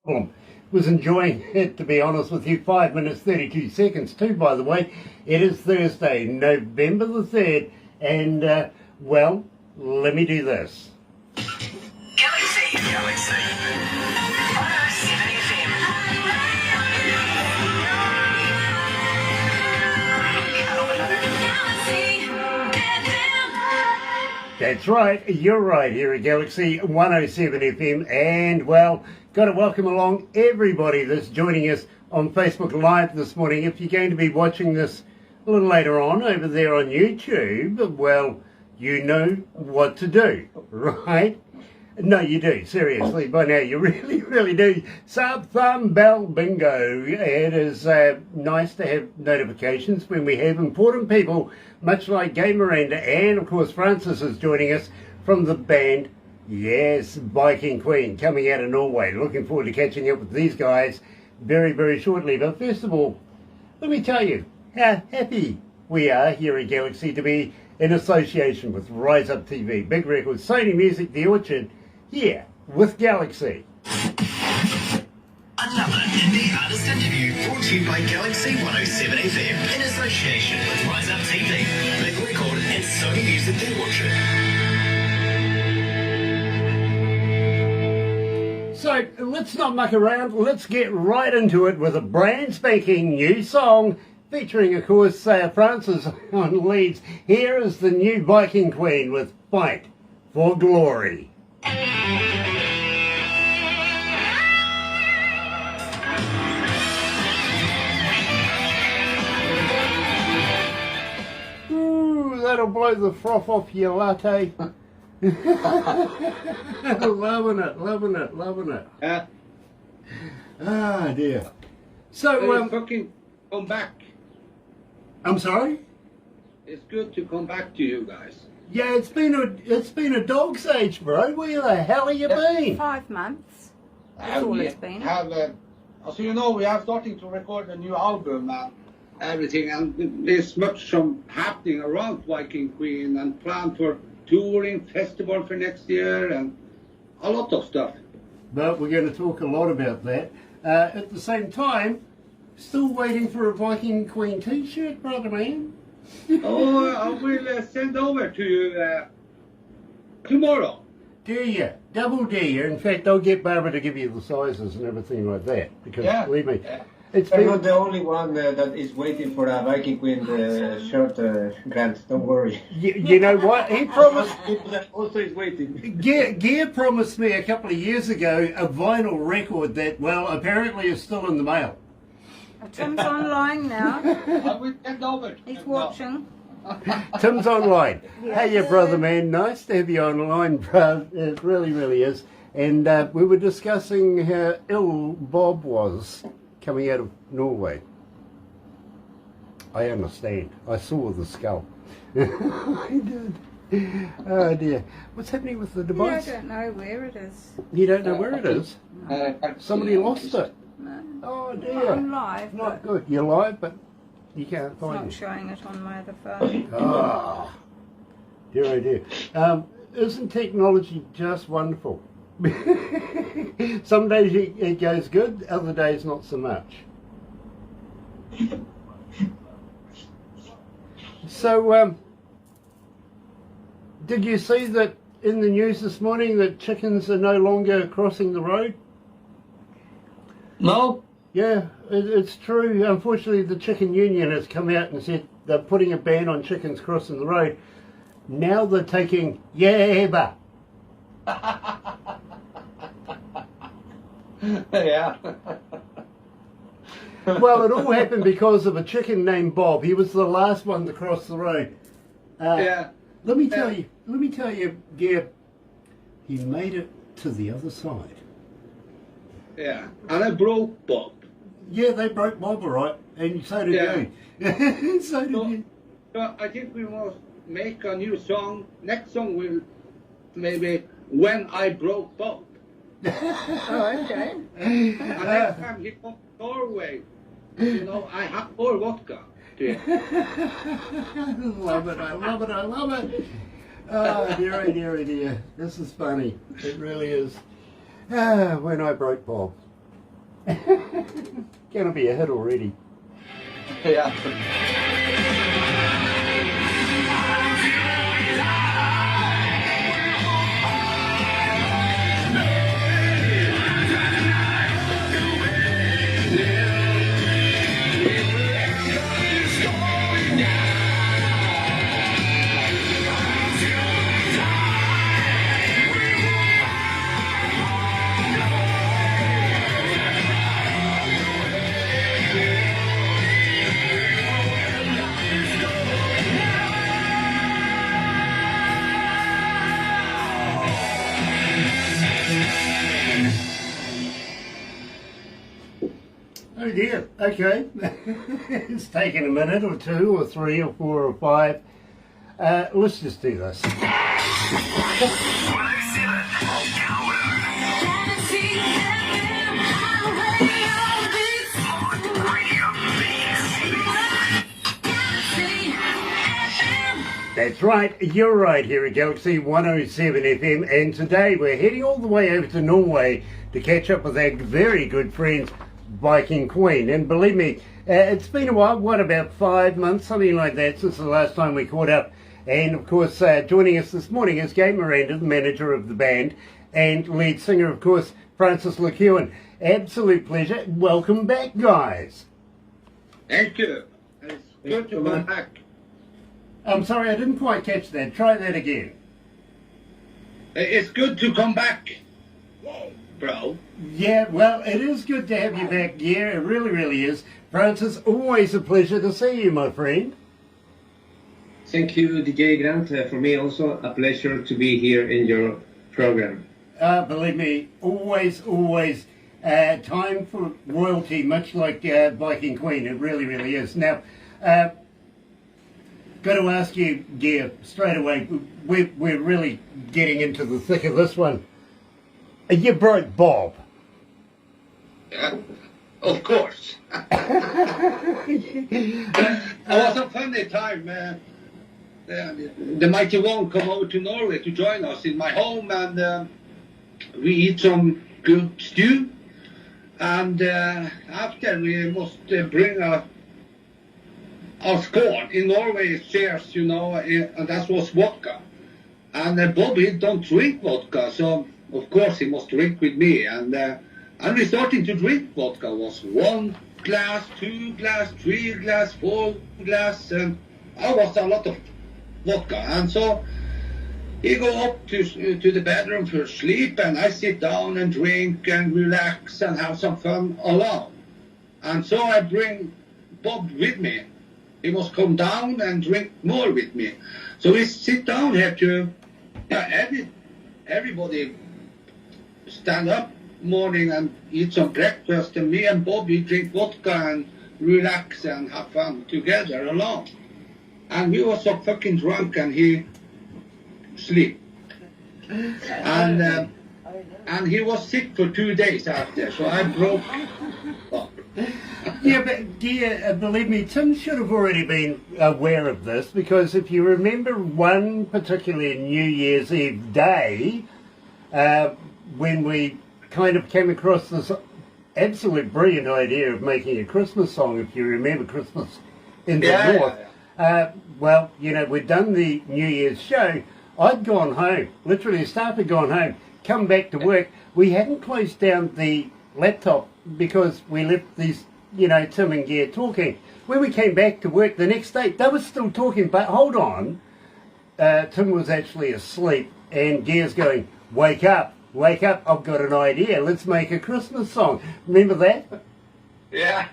Was enjoying it, to be honest with you. 5 minutes 32 seconds too, by the way. It is Thursday, November the 3rd, and well, let me do this. Galaxy 107fm. That's right, you're right here at Galaxy 107 FM, and well, got to welcome along everybody that's joining us on Facebook Live this morning. If you're going to be watching this a little later on over there on YouTube, well, you know what to do, right? No, you do, seriously, by now you really do. Sub, thumb, bell, bingo. It is nice to have notifications when we have important people, much like Gay Miranda, and of course Francis is joining us from the band, yes, Viking Queen, coming out of Norway. Looking forward to catching up with these guys very shortly. But first of all, let me tell you how happy we are here at Galaxy to be in association with Rise Up TV, Big Records, Sony Music, The Orchard, here with Galaxy. Another indie artist interview brought to you by Galaxy 107 FM in association with Rise Up TV, Big Record and Sony Music The Orchard. So let's not muck around, let's get right into it with a brand spanking new song featuring, of course, Francis on leads. Here is the new Viking Queen with Fight for Glory. Ooh, that'll blow the froth off your latte. Loving it. Ah, dear. So, fucking come back. I'm sorry? It's good to come back to you guys. Yeah, it's been a dog's age, bro. Where the hell have you been? 5 months. That's all it's been. So you know, we are starting to record a new album and everything, and there's much happening around Viking Queen and plan for touring, festival for next year, and a lot of stuff. But we're going to talk a lot about that. At the same time, still waiting for a Viking Queen t-shirt, brother man. Oh, I will send over to you tomorrow. Do you? Double D you. In fact, I'll get Barbara to give you the sizes and everything like that. Because, believe me, it's I'm been... not the only one that is waiting for a Viking Queen shirt, Grant. Don't worry. You know what? He promised... People that also is waiting. Gear promised me a couple of years ago a vinyl record that, well, apparently is still in the mail. Tim's online now. I will send over. He's watching. Tim's online. Yes. Hey, you brother man. Nice to have you online, bro. It really is. And we were discussing how ill Bob was coming out of Norway. I understand. I saw the skull. I did. Oh dear. What's happening with the device? I don't know where it is. You don't know where it is? No. Somebody lost it. No. Oh Well, dear. I'm live, Not but good. You're live, but you can't it's find not it. showing it on my other phone. Oh, dear, oh dear. Isn't technology just wonderful? Some days it goes good, other days not so much. So, did you see that in the news this morning that chickens are no longer crossing the road? No? Yeah, it's true. Unfortunately, the Chicken Union has come out and said they're putting a ban on chickens crossing the road. Now they're taking yabba. Yeah. Well, it all happened because of a chicken named Bob. He was the last one to cross the road. Yeah. Let me tell you, Gab, he made it to the other side. Yeah. And I broke Bob. Yeah, they broke Bob, all right, and so did you. So did you. So I think we must make a new song. Next song will maybe When I Broke Bob. Oh, okay. And next time he comes to Norway, you know, I have more vodka. Love it, I love it, I love it. Oh, dearie, dearie, dear. This is funny. It really is. When I broke Bob. Gonna be a hit already. Yeah. Oh dear, okay. It's taken a minute or two or three or four or five. Let's just do this. That's right, you're right here at Galaxy 107 FM, and today we're heading all the way over to Norway to catch up with our very good friends Viking Queen. And believe me, it's been a while, what, about 5 months, something like that, since the last time we caught up. And of course, joining us this morning is Kate Miranda, the manager of the band, and lead singer, of course, Francis LeCewen. Absolute pleasure. Welcome back, guys. Thank you. It's good to come back. I'm sorry, I didn't quite catch that. Try that again. It's good to come back, bro. Yeah, well, it is good to have you back. Yeah, it really, really is. Francis, always a pleasure to see you, my friend. Thank you, DJ Grant. For me also a pleasure to be here in your program. Believe me, always time for royalty, much like Viking Queen. It really, really is. Now, got to ask you, Gear, straight away, we're really getting into the thick of this one. You broke Bob. Of course. It was a funny time. The Mighty One come over to Norway to join us in my home, and we eat some good stew. And after we must bring a score. In Norway, shares, you know, and that was vodka. And Bobby don't drink vodka, so of course he must drink with me. And we starting to drink vodka. It was 1 glass, 2 glass, 3 glass, 4 glass, and I was a lot of vodka. And so he go up to the bedroom for sleep, and I sit down and drink and relax and have some fun alone. And so I bring Bob with me. He must come down and drink more with me. So we sit down here to everybody stand up morning and eat some breakfast, and me and Bobby drink vodka and relax and have fun together alone. And we were so fucking drunk, and he sleep. And he was sick for 2 days after, so I broke up. Yeah, but dear, believe me, Tim should have already been aware of this, because if you remember one particular New Year's Eve day, when we kind of came across this absolute brilliant idea of making a Christmas song, if you remember Christmas in the North. Well, you know, we'd done the New Year's show. I'd gone home, literally the staff had gone home, come back to work. We hadn't closed down the laptop because we left these, you know, Tim and Gear talking. When we came back to work the next day, they were still talking, but hold on. Tim was actually asleep, and Gear's going, wake up, I've got an idea, let's make a Christmas song. Remember that? Yeah,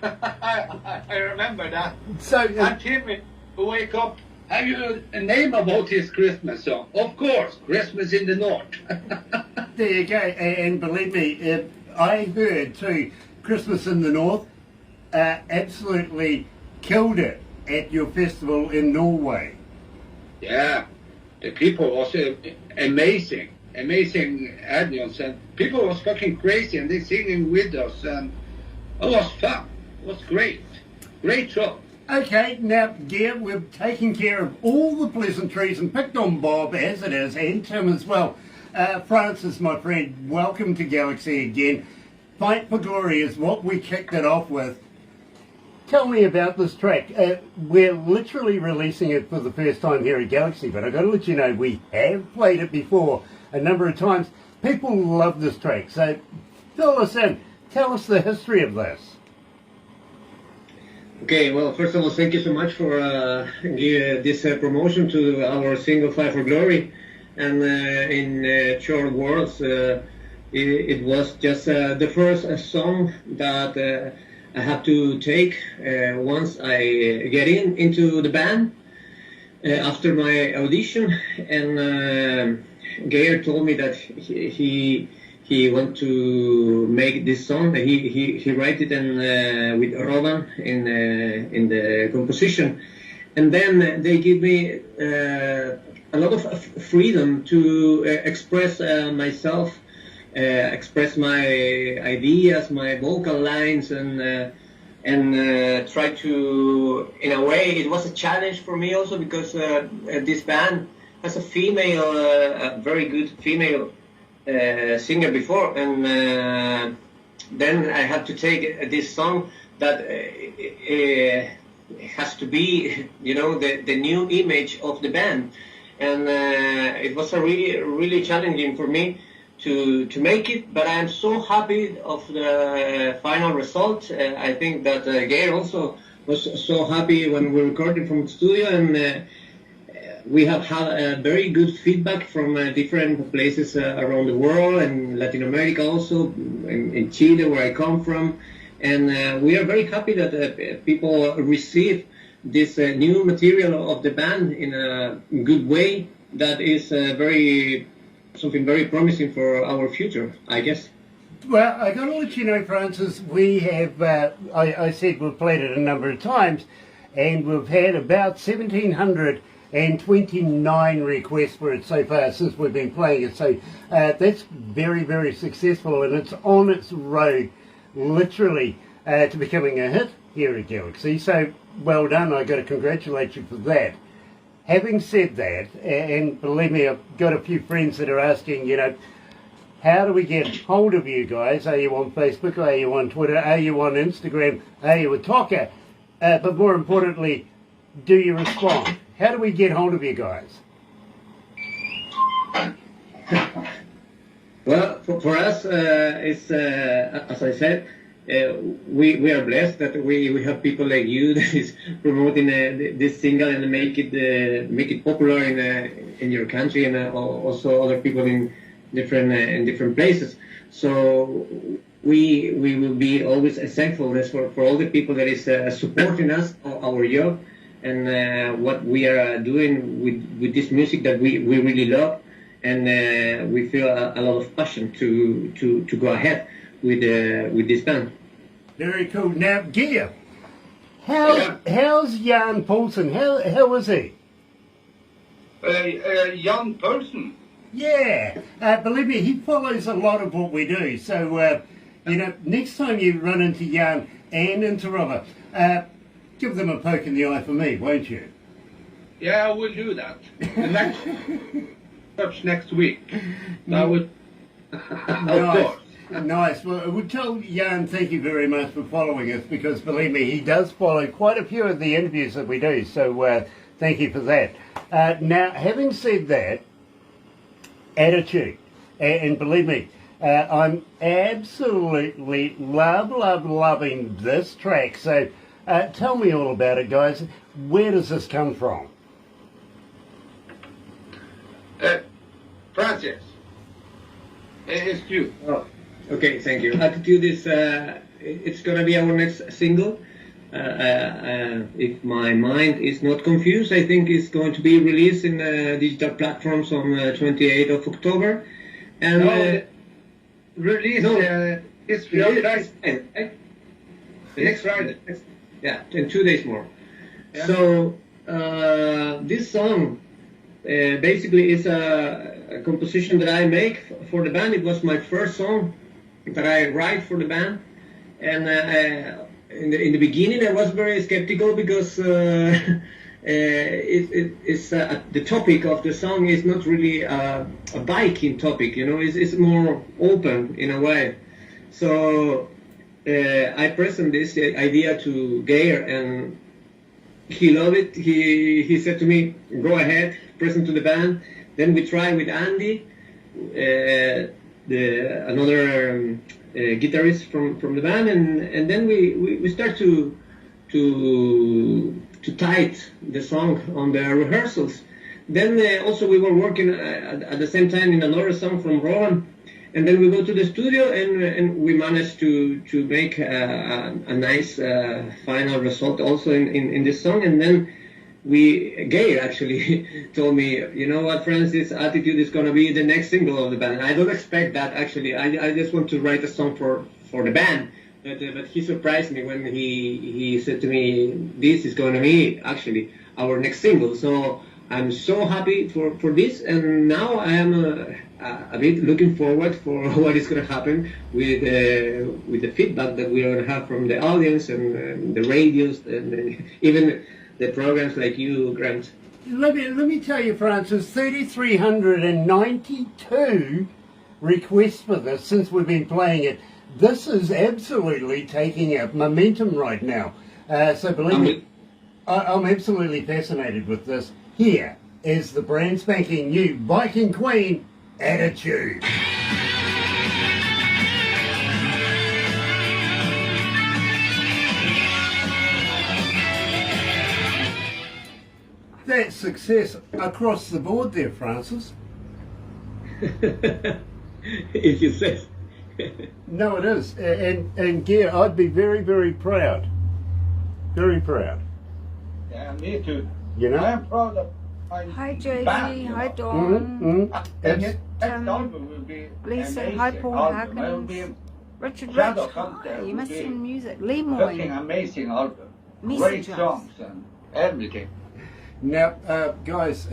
I remember that. So, and Timmy wake up. Have you a name about his Christmas song? Of course, Christmas in the North. There you go, and believe me, I heard too, Christmas in the North absolutely killed it at your festival in Norway. Yeah, the people was amazing audience, and people was fucking crazy, and they singing with us, and it was fun. It was great show. Okay, now, Gear, we've taken care of all the pleasantries and picked on Bob as it is, and Tim as well. Francis, my friend, welcome to Galaxy again. Fight for Glory is what we kicked it off with. Tell me about this track. We're literally releasing it for the first time here at Galaxy, but I've got to let you know we have played it before a number of times. People love this track, so fill us in. Tell us the history of this. Okay, well, first of all, thank you so much for giving this promotion to our single Fight for Glory. And in short words, it was just the first song that I have to take once I get into the band after my audition. And Geir told me that he want to make this song. He write it and with Rovan in the composition, and then they give me a lot of freedom to express myself, express my ideas, my vocal lines, and try to, in a way, it was a challenge for me also because this band has a female, a very good female singer before, and then I had to take this song that has to be, you know, the new image of the band, and it was a really challenging for me to make it, but I'm so happy of the final result. I think that Geir also was so happy when we recorded from the studio, and we have had a very good feedback from different places around the world, and Latin America also, in Chile, where I come from. And we are very happy that people receive this new material of the band in a good way. That is something very promising for our future, I guess. Well, I got to let you know, Francis, we have, I said we've played it a number of times, and we've had about 1,729 requests for it so far since we've been playing it. So that's very successful, and it's on its road, literally, to becoming a hit here at Galaxy. So well done. I've got to congratulate you for that. Having said that, and believe me, I've got a few friends that are asking, you know, how do we get hold of you guys? Are you on Facebook? Are you on Twitter? Are you on Instagram? Are you a talker? But more importantly, do you respond? How do we get hold of you guys? Well, for us, it's as I said, we are blessed that we have people like you that is promoting this single and make it popular in your country, and also other people in different places. So we will be always thankful for all the people that is supporting us, our job, and what we are doing with this music that we really love, and we feel a lot of passion to go ahead with this band. Very cool. Now, Geir, how's Jan Poulsen? How is he? Young person. Yeah, believe me, he follows a lot of what we do. So, you know, next time you run into Jan and into Robert, give them a poke in the eye for me, won't you? Yeah, I will do that. Next week. That would, of course. Nice. Well, we'll tell Jan thank you very much for following us, because believe me, he does follow quite a few of the interviews that we do. So thank you for that. Now, having said that, attitude, and believe me, I'm absolutely loving this track. So tell me all about it, guys. Where does this come from? Francis, it's you. Oh, okay, thank you. Attitude is it's gonna be our next single. If my mind is not confused, I think it's going to be released in digital platforms on 28th of October. And Release this the next Friday. Yeah, in 2 days more. Yeah. So this song basically is a composition that I make for the band. It was my first song that I write for the band, and in the beginning I was very skeptical because the topic of the song is not really a biking topic, you know. It's more open in a way, So I presented this idea to Geir, and he loved it. He said to me, "Go ahead, present to the band." Then we tried with Andy, another guitarist from the band, and then we start to type the song on the rehearsals. Then also we were working at the same time in another song from Rowan, and then we go to the studio and we managed to make a nice final result also in this song. And then Geir actually told me, you know what, Francis, Attitude is going to be the next single of the band. I don't expect that actually. I just want to write a song for the band. But he surprised me when he said to me, this is going to be actually our next single. So I'm so happy for this, and now I am a bit looking forward for what is going to happen with the feedback that we are going to have from the audience and the radios and even the programs like you, Grant. Let me tell you, Francis, 3,392 requests for this since we've been playing it. This is absolutely taking up momentum right now. So believe me, I'm absolutely fascinated with this. Here is the brand spanking new Viking Queen Attitude. That's success across the board there, Francis. If you say. No, it is. And Gear, I'd be very, very proud. Very proud. Yeah, me too. You know? I am proud of my Hi JD, band, you hi know. Dawn, And next album will be Lisa, amazing hi Paul album. It will be Harkins, Richard Shadow Rich, Hunter hi, you will must be sing music, Lee fucking Moyne, amazing album. Great Messages. songs and everything. Now, guys,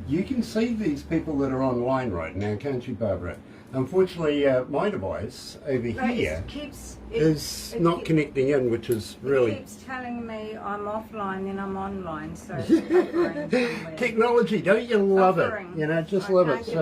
you can see these people that are online right now, can't you, Barbara? Unfortunately, my device over here is not connecting in, which is really... It keeps telling me I'm offline, then I'm online, so it's buffering somewhere. Technology, don't you love Buffering. it? You know, just I love can't it. get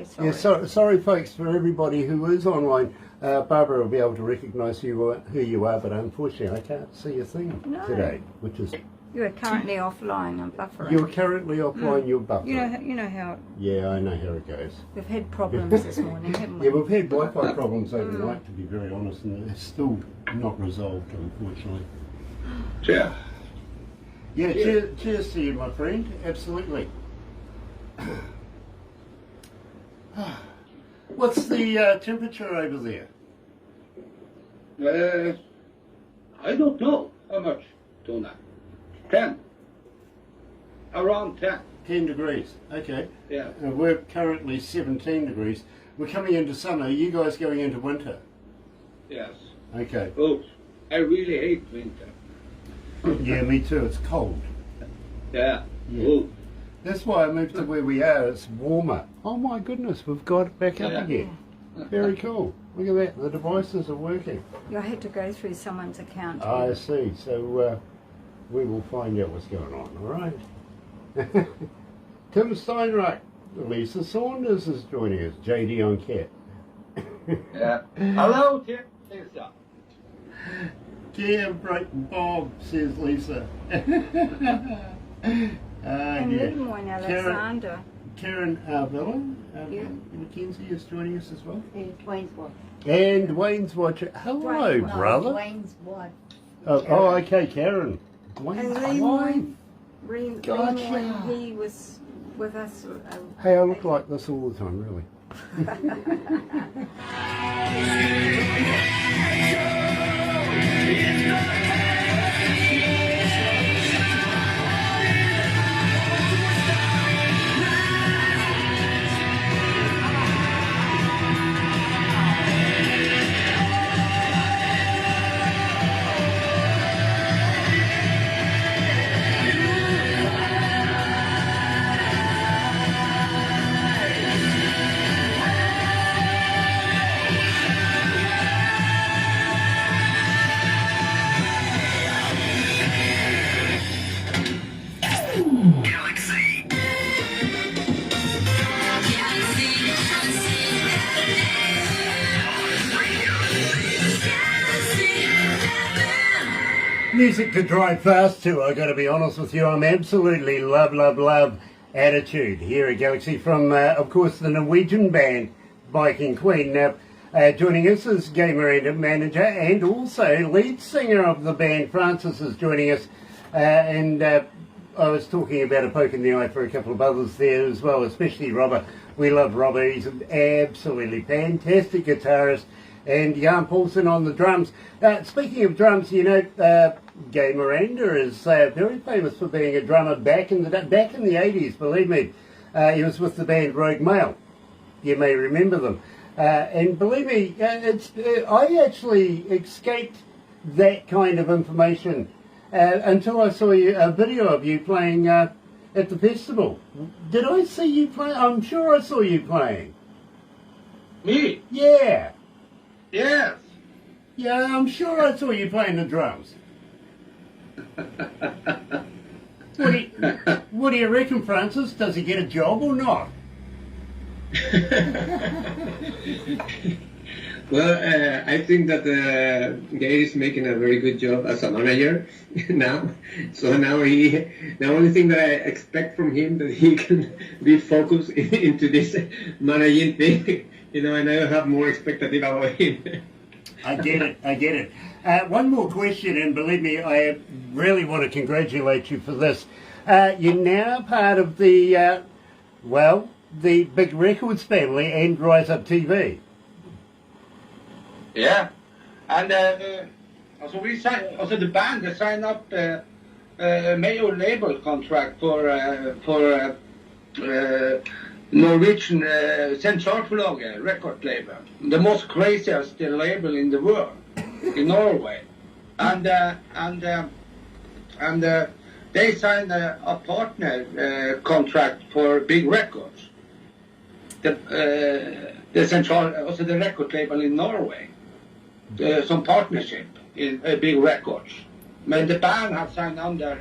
So, onto, sorry. sorry, folks, for everybody who is online. Barbara will be able to recognise who you are, but unfortunately, I can't see a thing today, which is... You are currently offline, I'm buffering. You're currently offline, you're buffering. You know how Yeah, I know how it goes. we've had problems this morning, haven't we? Yeah, we've had Wi-Fi problems overnight, to be very honest, and they're still not resolved, unfortunately. Yeah. Yeah, cheers to you, my friend. Absolutely. What's the temperature over there? I don't know how much, Tona. 10. Around 10. 10 degrees. Okay. Yeah. We're currently 17 degrees. We're coming into summer. Are you guys going into winter? Yes. Okay. Oh, I really hate winter. Yeah, me too. It's cold. Yeah. Yeah. Oh. That's why I moved to where we are. It's warmer. Oh my goodness, we've got it back up Yeah. again. Very cool. Look at that. The devices are working. I had to go through someone's account. I see. So we will find out what's going on, all right? Tim Steinreich, Lisa Saunders is joining us, JD on Cat. Yeah. Hello, Tim. Lisa. Dear Brighton Bob, says Lisa. And Lee Moyne, Alexander. Karen Villa, Yeah. Mackenzie is joining us as well. Wayne's wife. And Wayne's watcher. Hello, Wayne. No, brother. Wayne's wife. Oh, okay, Karen. Wayne's And Lee wife. Moyne, Lee Gotcha. Moyne, he was with us. Hey, I look like this all the time, really. music to drive fast to, I got to be honest with you. I'm absolutely love Attitude here at Galaxy from, of course, the Norwegian band Viking Queen. Now, joining us is gamer and manager and also lead singer of the band. Francis is joining us, and I was talking about a poke in the eye for a couple of others there as well, especially Robert. We love Robert. He's an absolutely fantastic guitarist. And Jan Paulson on the drums. Speaking of drums, you know, Gay Miranda is very famous for being a drummer back in the 80s. Believe me, he was with the band Rogue Male. You may remember them. And believe me, I actually escaped that kind of information until I saw a video of you playing at the festival. Did I see you play? I'm sure I saw you playing. Me? Yeah. Yes. Yeah, I'm sure I saw you playing the drums. What do you reckon, Francis? Does he get a job or not? Well, I think that Gay is making a very good job as a manager now. So now the only thing that I expect from him that he can be focused into this managing thing. You know, and I have more expectative about him. I get it. One more question, and believe me, I really want to congratulate you for this. You're now part of the Big Records family and Rise Up TV. Yeah, and also the band they signed up a major label contract for Norwegian Sentralforlaget record label, the most craziest label in the world, in Norway, and they signed a partner contract for Big Records, the record label in Norway, some partnership in Big Records. But the band have signed under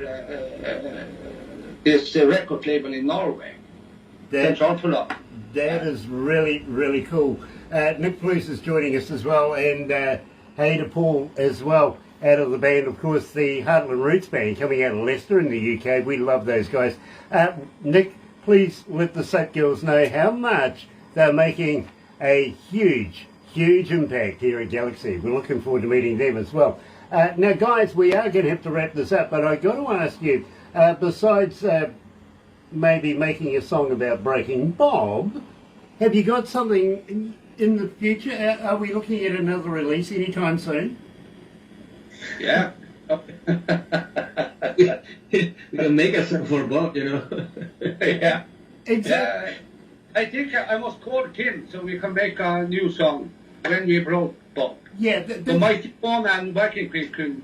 this record label in Norway. That is really cool. Nick Blues is joining us as well, and Hader Paul as well, out of the band, of course, the Heartland Roots band coming out of Leicester in the UK. We love those guys. Nick, please let the Soap Girls know how much they're making a huge impact here at Galaxy. We're looking forward to meeting them as well. Now, guys, we are going to have to wrap this up, but I got to ask you, besides maybe making a song about Breaking Bob, have you got something in the future? Are we looking at another release anytime soon? Yeah. We can make a song for Bob, you know. Yeah. Exactly. I think I must call Tim so we can make a new song when we brought Bob. Yeah. The Mighty Bone and Viking Queen can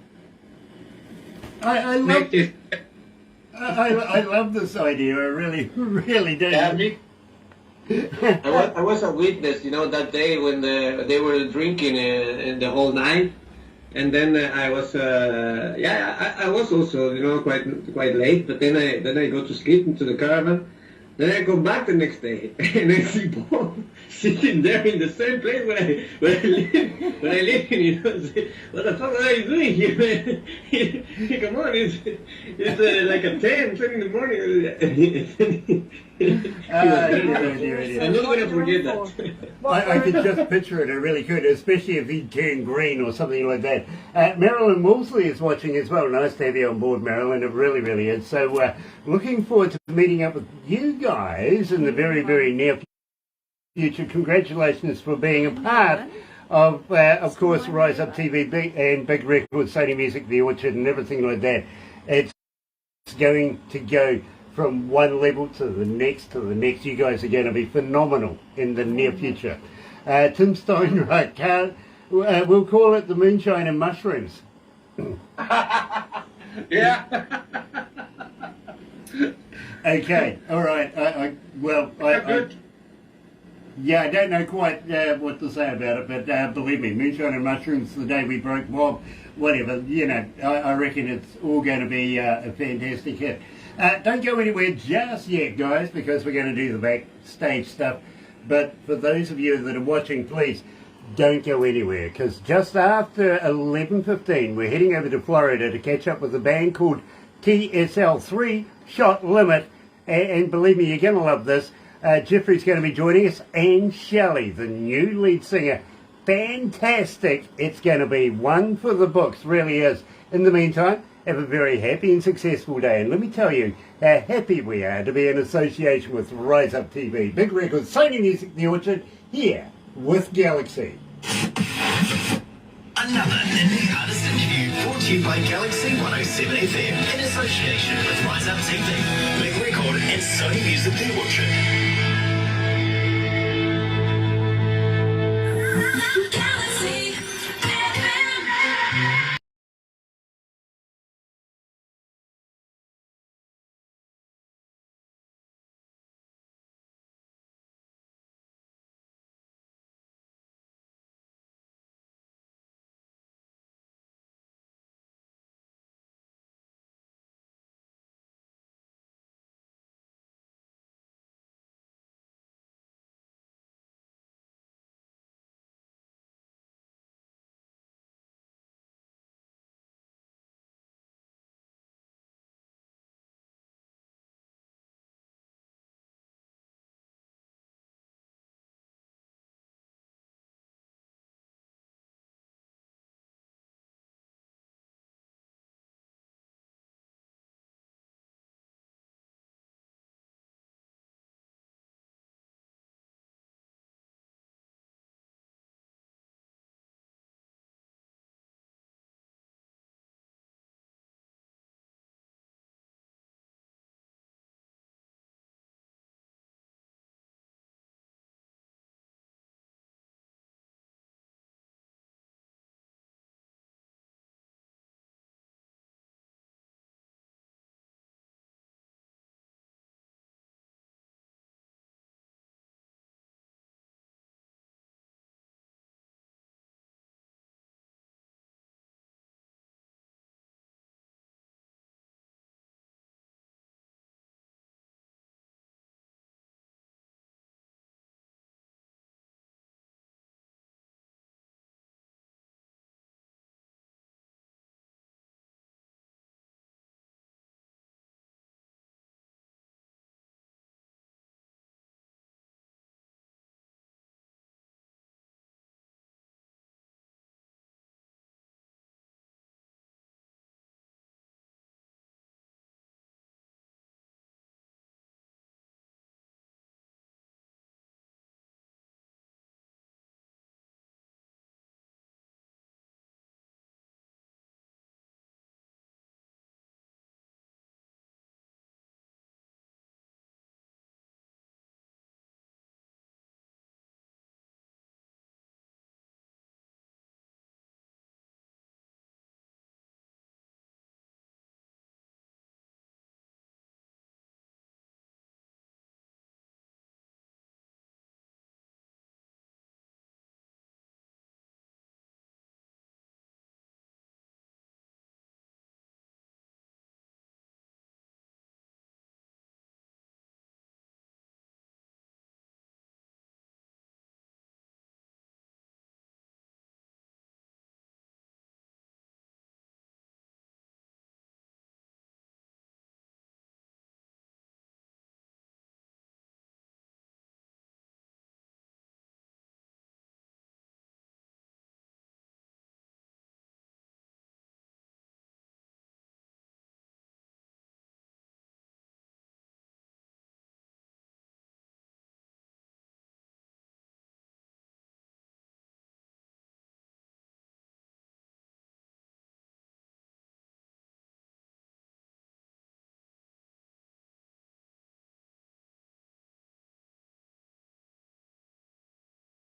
I make love this. I love this idea. I really do. Yeah, me. I was a witness, you know, that day when they were drinking the whole night, and then I was I was also, you know, quite late, but then I go to sleep into the caravan. Then I go back the next day and I see Bob sitting there in the same place where I live. You know, say, what the fuck are you doing here, man? Come on, it's like a 10 in the morning. I'm not going to forget that. I could just picture it. I really could, especially if he turned green or something like that. Marilyn Wolseley is watching as well. Nice to have you on board, Marilyn. It really is. So looking forward to meeting up with you guys in the very near future. Congratulations for being a part of course, Rise Up TV and Big Records, Sony Music, The Orchard, and everything like that. It's going to go from one level to the next. You guys are going to be phenomenal in the near future. Tim Steinreich, we'll call it the Moonshine and Mushrooms. Yeah. Okay, all right. I don't know quite what to say about it, but believe me, Moonshine and Mushrooms, the day we broke Bob, whatever, you know, I reckon it's all going to be a fantastic hit. Don't go anywhere just yet, guys, because we're going to do the backstage stuff. But for those of you that are watching, please don't go anywhere, because just after 11:15 we're heading over to Florida to catch up with a band called TSL3 Shot Limit, and believe me, you're going to love this. Jeffrey's going to be joining us, and Shelley, the new lead singer. Fantastic. It's going to be one for the books, really is. In the meantime, have a very happy and successful day, and let me tell you how happy we are to be in association with Rise Up TV, Big Records, Sony Music, The Orchard, here with Galaxy. Another indie artist interview brought to you by Galaxy 107 FM in association with Rise Up TV, Big Record and Sony Music The Orchard.